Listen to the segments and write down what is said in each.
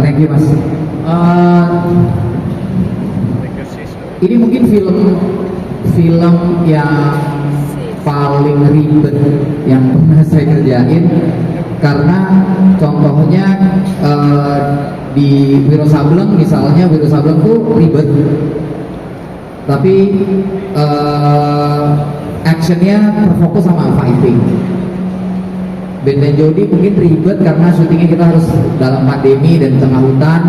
Thank you mas. Ini mungkin film yang paling ribet yang pernah saya kerjain, karena contohnya di Wiro Sableng misalnya, Wiro Sableng tuh ribet, tapi actionnya terfokus sama fighting. Benten Jody mungkin ribet karena syutingnya kita harus dalam pandemi dan tengah hutan,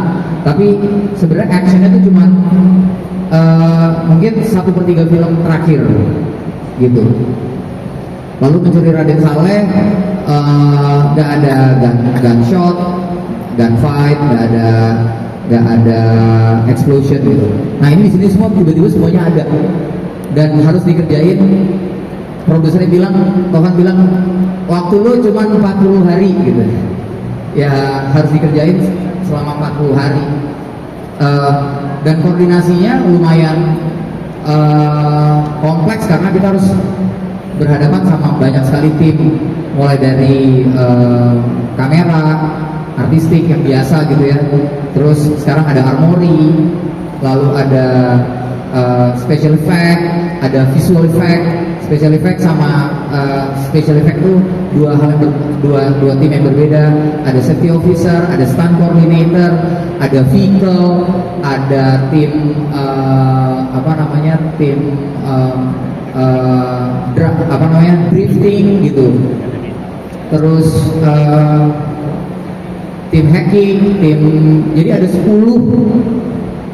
tapi sebenarnya actionnya tuh cuma mungkin 1/3 film terakhir gitu. Lalu Mencuri Raden Saleh nggak ada gunshot, gunfight, nggak ada explosion gitu. Nah ini di sini semua tiba-tiba semuanya ada dan harus dikerjain. Produsernya bilang, Tohan bilang, waktu lu cuma 40 hari gitu. Ya harus dikerjain selama 40 hari. Dan koordinasinya lumayan kompleks karena kita harus berhadapan sama banyak sekali tim, mulai dari kamera, artistik yang biasa gitu ya. Terus sekarang ada armory, lalu ada special effect, ada visual effect. Special effect sama special effect itu dua tim yang berbeda. Ada safety officer, ada stunt coordinator, ada vehicle, ada tim drifting gitu. Terus tim hacking, jadi ada 10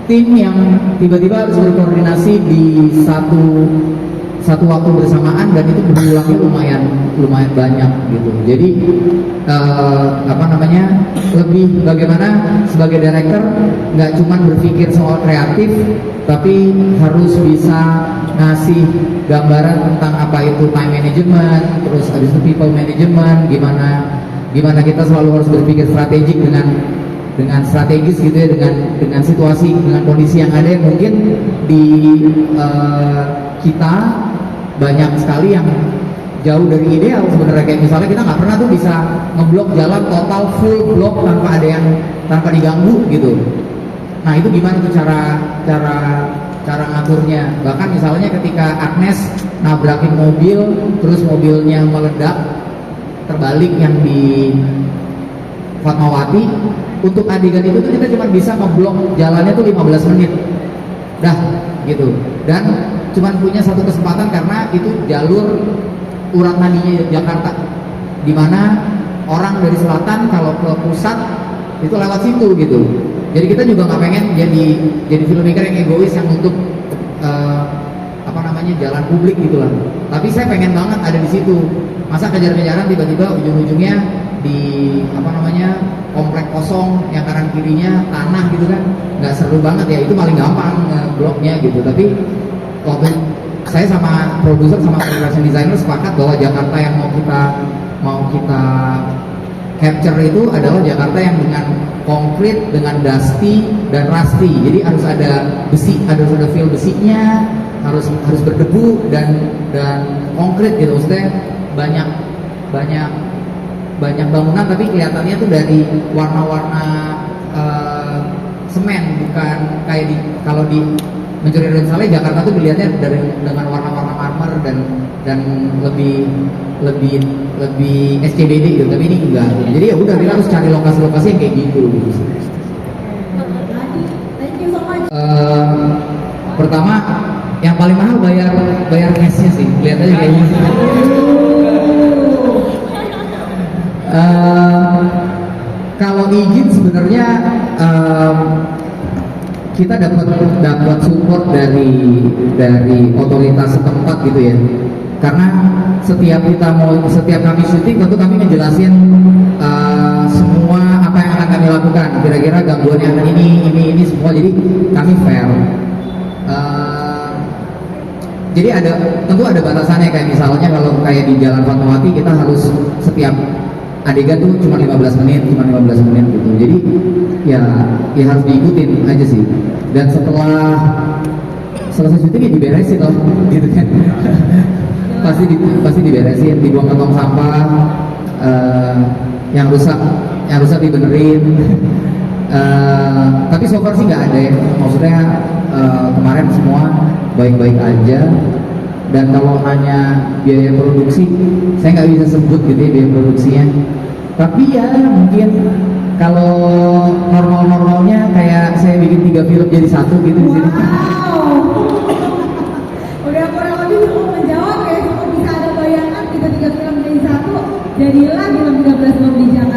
tim yang tiba-tiba harus berkoordinasi di satu waktu bersamaan, dan itu berulangnya lumayan banyak gitu. Jadi lebih bagaimana sebagai director nggak cuma berpikir soal kreatif, tapi harus bisa ngasih gambaran tentang apa itu time management, terus habis itu people management, gimana kita selalu harus berpikir strategik dengan strategis gitu ya, dengan situasi, dengan kondisi yang ada yang mungkin di kita banyak sekali yang jauh dari ideal sebenarnya. Kayak misalnya kita nggak pernah tuh bisa ngeblok jalan total full blok tanpa diganggu gitu. Nah itu gimana tuh cara ngaturnya? Bahkan misalnya ketika Agnes nabrakin mobil, terus mobilnya meledak terbalik yang di Fatmawati, untuk adegan itu tuh kita cuma bisa ngeblok jalannya tuh 15 menit dah gitu, dan cuma punya satu kesempatan karena itu jalur urat nadinya Jakarta, dimana orang dari selatan kalau ke pusat itu lewat situ gitu. Jadi kita juga nggak pengen jadi filmmaker yang egois yang untuk jalan publik gitulah. Tapi saya pengen banget ada di situ. Masa kejar-kejaran tiba-tiba ujung-ujungnya di komplek kosong yang kanan kirinya tanah gitu kan, nggak seru banget ya. Itu paling gampang bloknya gitu. Tapi waktu saya sama produser sama production designer sepakat bahwa Jakarta yang mau kita capture itu adalah Jakarta yang dengan konkret, dengan dusty dan rusty. Jadi harus ada besi, harus ada feel besinya, harus berdebu dan konkret gitu. Maksudnya banyak bangunan tapi kelihatannya tuh dari warna-warna semen, bukan kayak kalau di Mencuri Raden Saleh Jakarta tuh dilihatnya dengan warna-warna marmer dan lebih SCBD gitu. Tapi ini enggak. Jadi ya udah, kita harus cari lokasi-lokasi yang kayak gitu. Pertama yang paling mahal bayar cashnya sih, kelihatannya kayak gitu. Kalau izin sebenarnya kita dapat support dari otoritas setempat gitu ya, karena setiap kami syuting tentu kami ngejelasin semua apa yang akan kami lakukan, kira-kira gangguan yang ini semua, jadi kami fair. Jadi tentu ada batasannya, kayak misalnya kalau kayak di Jalan Fatmawati kita harus setiap adegan tuh cuma 15 menit gitu. Jadi ya harus diikutin aja sih. Dan setelah selesai syuting ya diberesin loh gitu kan. pasti diberesin, dibuang ke tong sampah, yang rusak dibenerin. Tapi so far sih nggak ada ya. Maksudnya kemarin semua baik-baik aja. Dan kalau hanya biaya produksi, saya nggak bisa sebut gitu ya biaya produksinya. Tapi ya mungkin kalau normal-normalnya kayak saya bikin 3 film jadi satu gitu di sini. Wow, udah kurang lebih cukup menjawab ya, cukup bisa ada bayangan kita 3 film jadi satu, jadilah film 13 bom di Jakarta.